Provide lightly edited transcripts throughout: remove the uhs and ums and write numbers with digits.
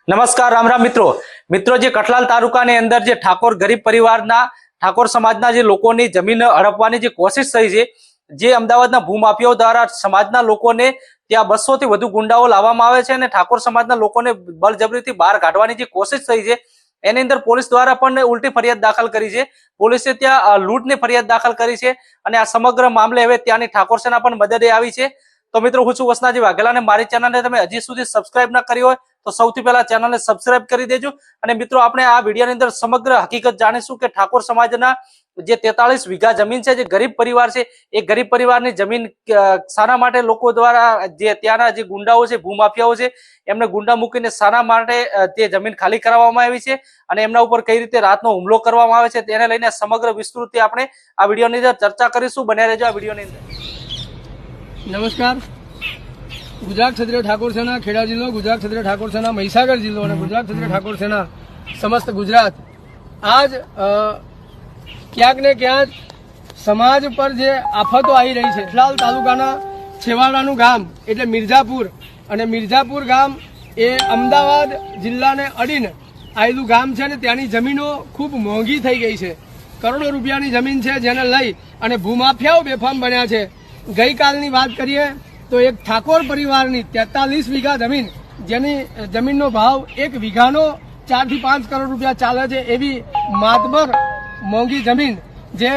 નમસ્કાર રામ રામ મિત્રો જે કઠલાલ તાલુકાની અંદર જે ઠાકોર ગરીબ પરિવારના ઠાકોર સમાજના જે લોકોની જમીન હડપવાની જે કોશિશ થઈ છે, જે અમદાવાદના ભૂમાફિયાઓ દ્વારા સમાજના લોકોને ત્યાં 200 થી વધુ ગુંડાઓ લાવવામાં આવે છે અને ઠાકોર સમાજના લોકોને બળજબરીથી બહાર કાઢવાની જે કોશિશ થઈ છે, એની અંદર પોલીસ દ્વારા પણ ઉલટી ફરિયાદ દાખલ કરી છે। પોલીસે ત્યાં લૂંટની ફરિયાદ દાખલ કરી છે અને આ સમગ્ર મામલે હવે ત્યાંની ઠાકોર સેના પણ મદદે આવી છે। તો મિત્રો, હું છું વસનાજી વાઘેલા અને મારી ચેનલને તમે હજી સુધી સબસ્ક્રાઇબ ન કરી હોય તો સૌથી પહેલા ચેનલને સબસ્ક્રાઇબ કરી દેજો। અને મિત્રો, આપણે આ વિડીયોની અંદર સમગ્ર હકીકત જાણીશું કે ઠાકોર સમાજના જે 43 વીઘા જમીન છે, જે ગરીબ પરિવાર છે, એ ગરીબ પરિવારની જમીન શાના માટે લોકો દ્વારા જે ત્યાંના જે ગુંડાઓ છે, ભૂમાફિયાઓ છે, એમને ગુંડા મૂકીને શાના માટે તે જમીન ખાલી કરાવવામાં આવી છે અને એમના ઉપર કઈ રીતે રાતનો હુમલો કરવામાં આવે છે, તેને લઈને સમગ્ર વિસ્તૃત આપણે આ વિડીયોની અંદર ચર્ચા કરીશું। બન્યા રહેજો આ વિડીયોની અંદર। નમસ્કાર। ગુજરાત ક્ષત્રિય ઠાકોર સેના ખેડા જિલ્લો, ગુજરાત ક્ષત્રિય ઠાકોર સેના મહીસાગર જિલ્લો અને ગુજરાત ક્ષત્રિય ઠાકોર સેના સમસ્ત ગુજરાત આજ ક્યાંક ને ક્યાંક સમાજ પર જે આફતો આવી રહી છે, કઠલાલ તાલુકાના છેવાડાનું ગામ એટલે મિર્ઝાપુર, અને મિર્ઝાપુર ગામ એ અમદાવાદ જિલ્લાને અડીને આવેલું ગામ છે અને ત્યાંની જમીનો ખૂબ મોંઘી થઈ ગઈ છે। કરોડો રૂપિયાની જમીન છે, જેને લઈ અને ભૂમાફિયાઓ બેફામ બન્યા છે। ગઈકાલની વાત કરીએ તો એક ઠાકોર પરિવારની 43 વીઘા જમીન, જેની જમીનનો ભાવ એક વીઘાનો 4 થી 5 કરોડ રૂપિયા ચાલે છે, એવી માતબર મોંઘી જમીન જે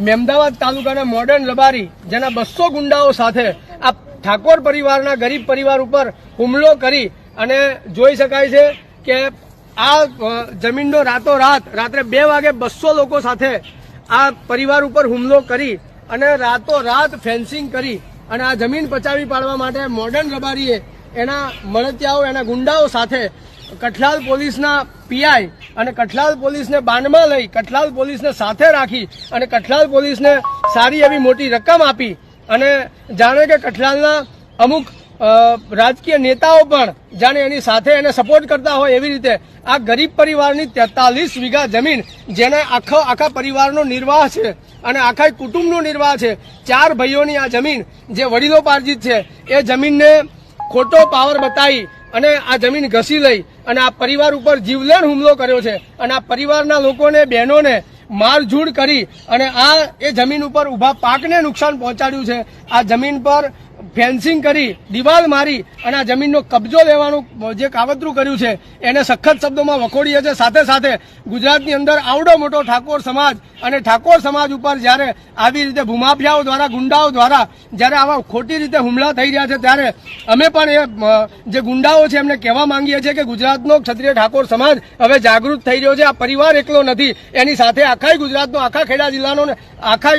મહેમદાવાદ તાલુકાના મોડર્ન રબારી, જેના 200 ગુંડાઓ સાથે આ ઠાકોર પરિવારના ગરીબ પરિવાર ઉપર હુમલો કરી અને જોઈ શકાય છે કે આ જમીનનો રાત્રે 2 વાગે 200 લોકો સાથે આ પરિવાર ઉપર હુમલો કરી અને રાતોરાત ફેન્સિંગ કરી અને આ જમીન પચાવી પાડવા માટે મોડર્ન રબારીએ એના મળતિયાઓ, એના ગુંડાઓ સાથે કઠલાલ પોલીસના પીઆઈ અને કઠલાલ પોલીસને બાનમાં લઈ, કઠલાલ પોલીસને સાથે રાખી અને કઠલાલ પોલીસને સારી એવી મોટી રકમ આપી અને જાણે કે કઠલાલના અમુક રાજકીય નેતાઓ પણ જાણે એની સાથે એને સપોર્ટ કરતા હોય એવી રીતે આ ગરીબ પરિવારની 43 વીઘા જમીન, જેને આખા પરિવારનો નિર્વાહ છે અને આખા કુટુંબનો નિર્વાહ છે, 4 ભાઈઓની આ જમીન જે વડીલોપાર્જિત છે, એ જમીનને ખોટો પાવર બતાવી અને આ જમીન ઘસી લઈ અને આ પરિવાર ઉપર જીવલેણ હુમલો કર્યો છે અને આ પરિવારના લોકોને, બહેનોને મારઝૂડ કરી અને આ એ જમીન ઉપર ઉભા પાકને નુકસાન પહોંચાડ્યું છે। આ જમીન પર ફેન્સિંગ કરી, દિવાલ મારી અને આ જમીનનો કબજો લેવાનું જે કાવતરું કર્યું છે, એને સખત શબ્દોમાં વખોડીએ છે। સાથે સાથે ગુજરાતની અંદર આવડો મોટો ઠાકોર સમાજ અને ઠાકોર સમાજ ઉપર જ્યારે આવી રીતે ભૂમાફિયાઓ દ્વારા, ગુંડાઓ દ્વારા જ્યારે આવા ખોટી રીતે હુમલા થઈ રહ્યા છે, ત્યારે અમે પણ એ જે ગુંડાઓ છે એમને કહેવા માંગીએ છીએ કે ગુજરાતનો ક્ષત્રિય ઠાકોર સમાજ હવે જાગૃત થઈ રહ્યો છે। આ પરિવાર એકલો નથી, એની સાથે આખા ગુજરાતનો, આખા ખેડા જિલ્લાનો ને આખા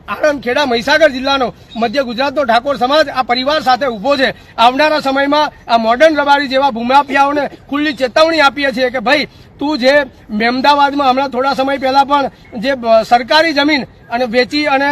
આણંદ, ખેડા, મહીસાગર જિલ્લાનો, મધ્ય ગુજરાતનો ઠાકોર સમાજ આ પરિવાર સાથે ઉભો છે। આવનારા સમયમાં આ મોડર્ન રબારી જેવા ભૂમાફિયાઓને ખુલ્લી ચેતવણી આપીએ છીએ કે ભાઈ, તું જે મહેમદાવાદમાં હમણાં થોડા સમય પહેલા પણ જે સરકારી જમીન અને વેચી અને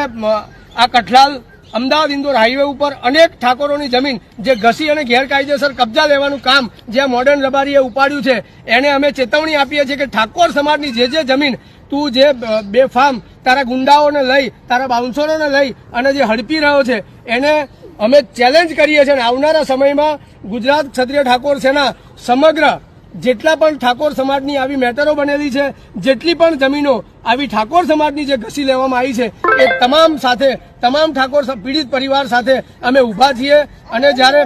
આ કઠલાલ અમદાવાદ ઇન્દોર હાઈવે ઉપર અનેક ઠાકોરોની જમીન જે ઘસી અને ગેરકાયદેસર કબજા લેવાનું કામ જે મોડર્ન રબારીએ ઉપાડ્યું છે, એને અમે ચેતવણી આપીએ છીએ કે ઠાકોર સમાજની જે જમીન તું જે બેફામ તારા ગુંડાઓને લઈ, તારા બાઉન્સરોને લઈ અને જે હડપી રહ્યો છે, એને અમે ચેલેન્જ કરીએ છીએ। અને આવનારા સમયમાં ગુજરાત ક્ષત્રિય ઠાકોર સેના સમગ્ર જેટલા પણ ઠાકોર સમાજની આવી મેટરો બનેલી છે, જેટલી પણ જમીનો આવી ઠાકોર સમાજની જે ઘસી લેવામાં આવી છે, એ તમામ સાથે, તમામ ઠાકોર પીડિત પરિવાર સાથે અમે ઊભા છીએ। અને જ્યારે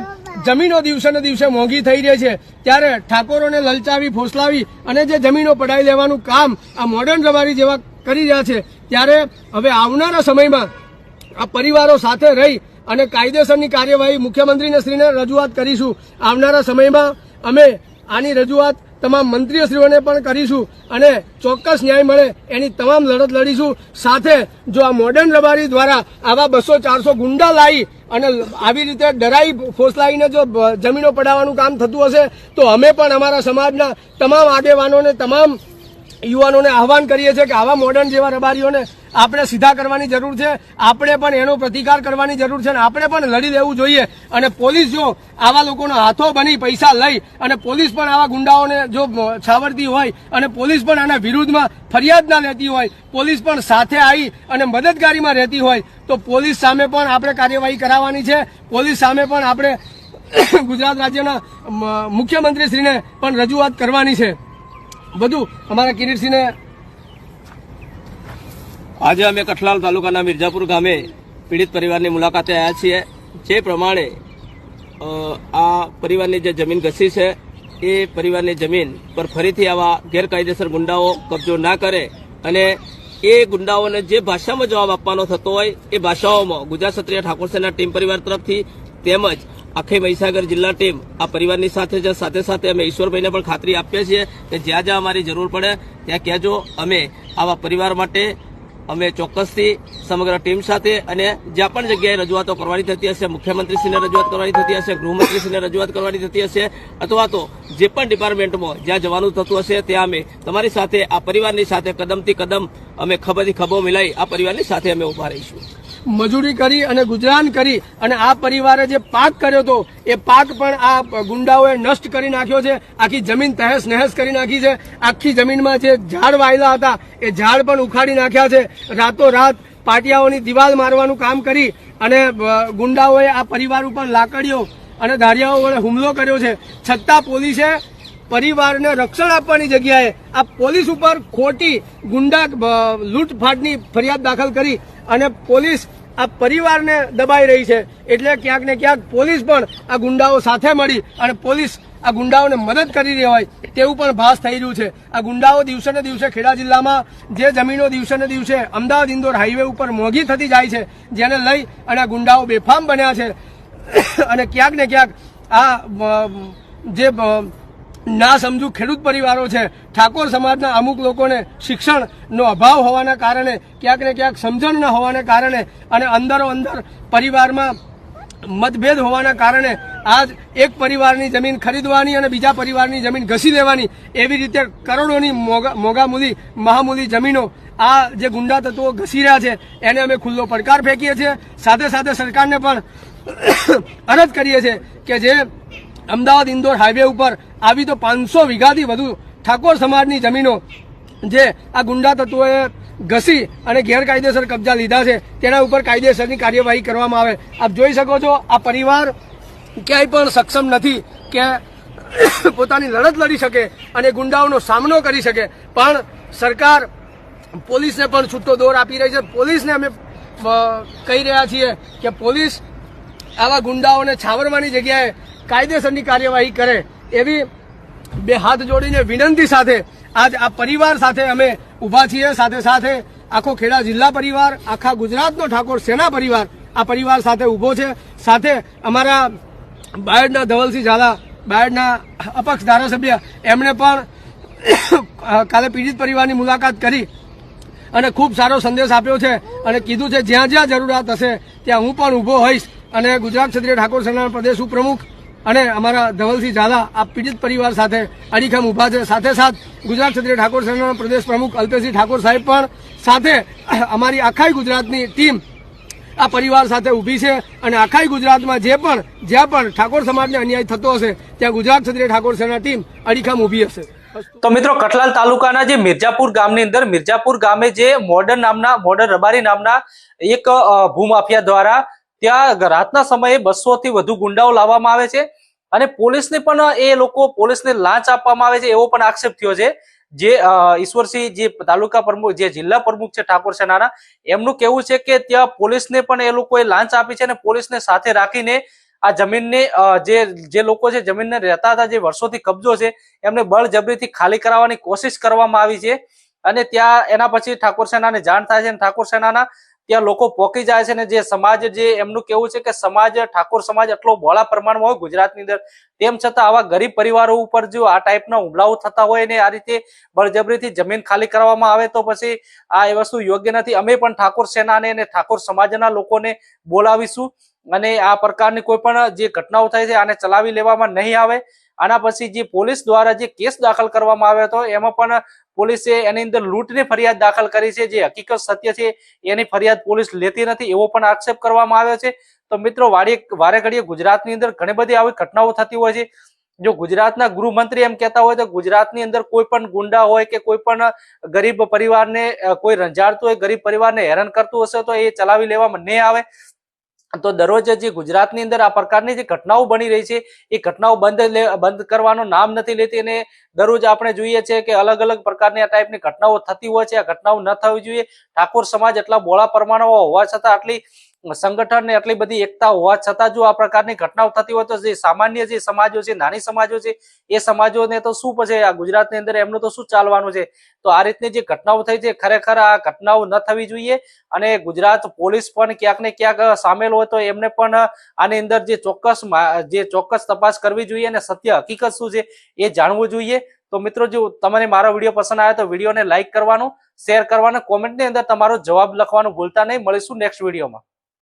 જમીનો દિવસે ને દિવસે મોંઘી થઈ રહી છે, ત્યારે ઠાકોરોને લલચાવી, ફોસલાવી અને જે જમીનો પડાવી લેવાનું કામ આ મોડર્ન રબારી જેવા કરી રહ્યા છે, ત્યારે હવે આવનારા સમયમાં આ પરિવારો સાથે રહી અને કાયદેસરની કાર્યવાહી મુખ્યમંત્રીશ્રીને રજૂઆત કરીશું। આવનારા સમયમાં અમે આની રજૂઆત તમામ મંત્રીશ્રીઓને પણ કરીશું અને ચોક્કસ ન્યાય મળે એની તમામ લડત લડીશું। સાથે જો આ મોડર્ન રબારી દ્વારા આવા 200-400 ગુંડા લાવી અને આવી રીતે ડરાઈ ફોસલાઈને જો જમીનો પડાવવાનું કામ થતું હશે, તો અમે પણ અમારા સમાજના તમામ આગેવાનોને, તમામ યુવાનોને આહવાન કરીએ છીએ કે આવા મોડર્ન જેવા રબારીઓને આપણે સીધા કરવાની જરૂર છે। આપણે પણ એનો પ્રતિકાર કરવાની જરૂર છે અને આપણે પણ લડી લેવું જોઈએ। અને પોલીસ જો આવા લોકોનો હાથો બની પૈસા લઈ અને પોલીસ પણ આવા ગુંડાઓને જો છાવરતી હોય અને પોલીસ પણ આના વિરુદ્ધમાં ફરિયાદ ના લેતી હોય, પોલીસ પણ સાથે આવી અને મદદગારીમાં રહેતી હોય, તો પોલીસ સામે પણ આપણે કાર્યવાહી કરાવવાની છે। પોલીસ સામે પણ આપણે ગુજરાત રાજ્યના મુખ્યમંત્રીશ્રીને પણ રજૂઆત કરવાની છે. બધું અમારા કિરીટસિંહને. આજે અમે કઠલાલ તાલુકાના મિર્જાપુર ગામે પીડિત પરિવારની મુલાકાતે આવ્યા છીએ. જે પ્રમાણે આ પરિવારની જે જમીન ઘસી છે એ પરિવારની જમીન પર ફરીથી આવા ગેરકાયદેસર ગુંડાઓ કબજો ના કરે અને એ ગુંડાઓને જે ભાષામાં જવાબ આપવાનો થતો હોય એ ભાષાઓમાં ગુજરાત ક્ષત્રિય ઠાકોર સેના ટીમ પરિવાર તરફથી તેમજ આખી મહીસાગર જિલ્લા ટીમ આ પરિવારની સાથે છે. સાથે સાથે અમે ઈશ્વરભાઈને પણ ખાતરી આપીએ છીએ કે જ્યાં જ્યાં અમારી જરૂર પડે ત્યાં કહેજો. અમે આવા પરિવાર માટે અમે ચોક્કસથી સમગ્ર ટીમ સાથે અને જ્યાં પણ જગ્યાએ રજૂઆતો કરવાની થતી હશે, મુખ્યમંત્રીશ્રીને રજૂઆત કરવાની થતી હશે, ગૃહમંત્રીશ્રીને રજૂઆત કરવાની થતી હશે અથવા તો જે પણ ડિપાર્ટમેન્ટમાં જ્યાં જવાનું થતું હશે ત્યાં અમે તમારી સાથે આ પરિવારની સાથે કદમથી કદમ અમે ખભાથી ખભો મિલાઈ આ પરિવારની સાથે અમે ઉભા રહીશું. મજૂરી કરી અને ગુજરાન કરી અને આ પરિવારે જે પાક કર્યો હતો એ પાક પણ આ ગુંડાઓએ નષ્ટ કરી નાખ્યો છે. આખી જમીન તહેસ નહેસ કરી નાખી છે. આખી જમીનમાં જે ઝાડ વાયેલા હતા એ ઝાડ પણ ઉખાડી નાખ્યા છે. રાતોરાત પાટિયાઓની દિવાલ મારવાનું કામ કરી અને ગુંડાઓએ આ પરિવાર ઉપર લાકડીઓ અને ધારિયાઓ વડે હુમલો કર્યો છે. છતાં પોલીસે પરિવારને રક્ષણ આપવાની જગ્યાએ આ પોલીસ ઉપર ખોટી ગુંડા લૂંટફાટની ફરિયાદ દાખલ કરી અને પોલીસ આ પરિવારને દબાઈ રહી છે. એટલે ક્યાંક ને ક્યાંક પોલીસ પણ આ ગુંડાઓ સાથે મળી અને પોલીસ આ ગુંડાઓને મદદ કરી રહી હોય તેવું પણ ભાસ થઈ રહ્યું છે. આ ગુંડાઓ દિવસે ને દિવસે ખેડા જિલ્લામાં જે જમીનો દિવસે ને દિવસે અમદાવાદ ઇન્દોર હાઈવે ઉપર મોંઘી થતી જાય છે જેને લઈ અને આ ગુંડાઓ બેફામ બન્યા છે. અને ક્યાંક ને ક્યાંક આ જે ના સમજુ ખેડૂત પરિવારો છે, ઠાકોર સમાજના અમુક લોકોને શિક્ષણનો અભાવ હોવાના કારણે ક્યાંક ને ક્યાંક સમજણ ન હોવાને કારણે અને અંદરો અંદર પરિવારમાં મતભેદ હોવાના કારણે આજ એક પરિવારની જમીન ખરીદવાની અને બીજા પરિવારની જમીન ઘસી લેવાની એવી રીતે કરોડોની મોંઘામૂલી મહામૂલી જમીનો આ જે ગુંડા તત્વો ઘસી રહ્યા છે એને અમે ખુલ્લો પડકાર ફેંકીએ છીએ. સાથે સાથે સરકારને પણ અરજ કરીએ છીએ કે જે અમદાવાદ ઇન્દોર હાઈવે ઉપર આવી તો 500 વીઘાથી વધુ ઠાકોર સમાજની જમીનો જે આ ગુંડા તત્વોએ ઘસી અને ગેરકાયદેસર કબજા લીધા છે તેના ઉપર કાયદેસરની કાર્યવાહી કરવામાં આવે. આપ જોઈ શકો છો આ પરિવાર ક્યાંય પણ સક્ષમ નથી કે પોતાની લડત લડી શકે અને ગુંડાઓનો સામનો કરી શકે, પણ સરકાર પોલીસને પણ છૂટો દોર આપી રહી છે. પોલીસને અમે કહી રહ્યા છીએ કે પોલીસ આવા ગુંડાઓને છાવરવાની જગ્યાએ કાયદેસરની કાર્યવાહી કરે એવી બે હાથ જોડીને વિનંતી સાથે આજ આ પરિવાર સાથે અમે ઉભા છીએ. સાથે સાથે આખો ખેડા જિલ્લા પરિવાર, આખા ગુજરાતનો ઠાકોર સેના પરિવાર આ પરિવાર સાથે ઉભો છે. સાથે અમારા બાયડના ધવલસિંહ ઝાલા, બાયડના અપક્ષ ધારાસભ્ય, એમણે પણ કાલે પીડિત પરિવારની મુલાકાત કરી અને ખૂબ સારો સંદેશ આપ્યો છે અને કીધું છે જ્યાં જ્યાં જરૂરિયાત હશે ત્યાં હું પણ ઊભો હોઈશ. અને ગુજરાત ક્ષત્રિય ઠાકોર સેનાના પ્રદેશ ઉપપ્રમુખ અને અમારા ધવલસિંહ ઝાલા આ પીડિત પરિવાર સાથે અડીખમ ઉભા છે. સાથે સાથ ગુજરાત ક્ષત્રિય ઠાકોર સેનાના પ્રદેશ પ્રમુખ અલ્પેશસિંહ ઠાકોર સાહેબ પણ સાથે અમારી આખાઈ ગુજરાતની ટીમ આ પરિવાર સાથે ઊભી છે અને આખાઈ ગુજરાતમાં જ્યાં પણ ઠાકોર સમાજને અન્યાય થતો હશે ત્યાં ગુજરાત ક્ષત્રિય ઠાકોર સેના ટીમ અડીખમ ઊભી હશે. તો મિત્રો કઠલાલ તાલુકાના જે મિર્જાપુર ગામની અંદર મિર્જાપુર ગામે જે મોડર્ન રબારી નામના એક ભૂમાફિયા દ્વારા ત્યાં રાતના સમયે 200 થી વધુ ગુંડાઓ લાવવામાં આવે છે અને પોલીસને પણ એ લોકો પોલીસને લાંચ આપવામાં આવે છે એવો પણ આક્ષેપ થયો છે. જે ઈશ્વરસિંહ જે તાલુકા પ્રમુખ જે જિલ્લા પ્રમુખ છે ઠાકોર સેનાના, એમનું કહેવું છે કે ત્યાં પોલીસને પણ એ લોકોએ લાંચ આપી છે અને પોલીસને સાથે રાખીને આ જમીનને જે લોકો છે જમીનને રહેતા હતા જે વર્ષોથી કબજો છે એમને બળજબરીથી ખાલી કરાવવાની કોશિશ કરવામાં આવી છે. અને ત્યાં એના પછી ઠાકોર સેનાને જાણ થાય છે અને ઠાકોર સેનાના ત્યાં લોકો પોકી જાય છે. અને જે સમાજ જે એમનું કેવું છે કે ઠાકોર સમાજ એટલો બહોળા પ્રમાણમાં હોય ગુજરાતની અંદર, તેમ છતાં આવા ગરીબ પરિવારો ઉપર જો આ ટાઈપના હુમલાઓ થતા હોય ને આ રીતે બળજબરીથી જમીન ખાલી કરવામાં આવે તો પછી આ એ વસ્તુ યોગ્ય નથી. અમે પણ ઠાકોર સેનાને અને ઠાકોર સમાજના લોકોને બોલાવીશું અને આ પ્રકારની કોઈ પણ જે ઘટનાઓ થાય છે આને ચલાવી લેવામાં નહીં આવે. આના પછી જે પોલીસ દ્વારા જે કેસ દાખલ કરવામાં આવ્યો હતો એમાં પણ પોલીસે એની અંદર લૂંટની ફરિયાદ દાખલ કરી છે. જે હકીકત સત્ય છે એની ફરિયાદ પોલીસ લેતી નથી એવો પણ આક્ષેપ કરવામાં આવ્યો છે. તો મિત્રો વારે ઘડીએ ગુજરાતની અંદર ઘણી બધી આવી ઘટનાઓ થતી હોય છે. જો ગુજરાતના ગૃહમંત્રી એમ કહેતા હોય તો ગુજરાતની અંદર કોઈ પણ ગુંડા હોય કે કોઈ પણ ગરીબ પરિવારને કોઈ રંજાડતું હોય, ગરીબ પરિવારને હેરાન કરતું હશે તો એ ચલાવી લેવામાં નહીં આવે. તો દરરોજ જે ગુજરાતની અંદર આ પ્રકારની જે ઘટનાઓ બની રહી છે એ ઘટનાઓ બંધ કરવાનું નામ નથી લેતી અને દરરોજ આપણે જોઈએ છીએ કે અલગ અલગ પ્રકારની આ ટાઈપની ઘટનાઓ થતી હોય છે. આ ઘટનાઓ ન થવી જોઈએ. ઠાકોર સમાજ એટલા બોળા પ્રમાણમાં હોવા છતાં આટલી સંગઠન ને એટલી બધી એકતા હોવા છતાં જો આ પ્રકારની ઘટનાઓ થતી હોય તો જે સામાન્ય જે સમાજો છે, નાની સમાજો છે, એ સમાજોને તો શું પછી આ ગુજરાતની અંદર એમનું તો શું ચાલવાનું છે. તો આ રીતની જે ઘટનાઓ થઈ છે ખરેખર આ ઘટનાઓ ન થવી જોઈએ અને ગુજરાત પોલીસ પણ ક્યાંક ને ક્યાંક સામેલ હોય તો એમને પણ આની અંદર જે ચોક્કસ તપાસ કરવી જોઈએ અને સત્ય હકીકત શું છે એ જાણવું જોઈએ. તો મિત્રો, જો તમને મારો વિડીયો પસંદ આવે તો વિડીયોને લાઈક કરવાનું, શેર કરવાનું, કોમેન્ટની અંદર તમારો જવાબ લખવાનું ભૂલતા નહીં. મળીશું નેક્સ્ટ વિડીયોમાં.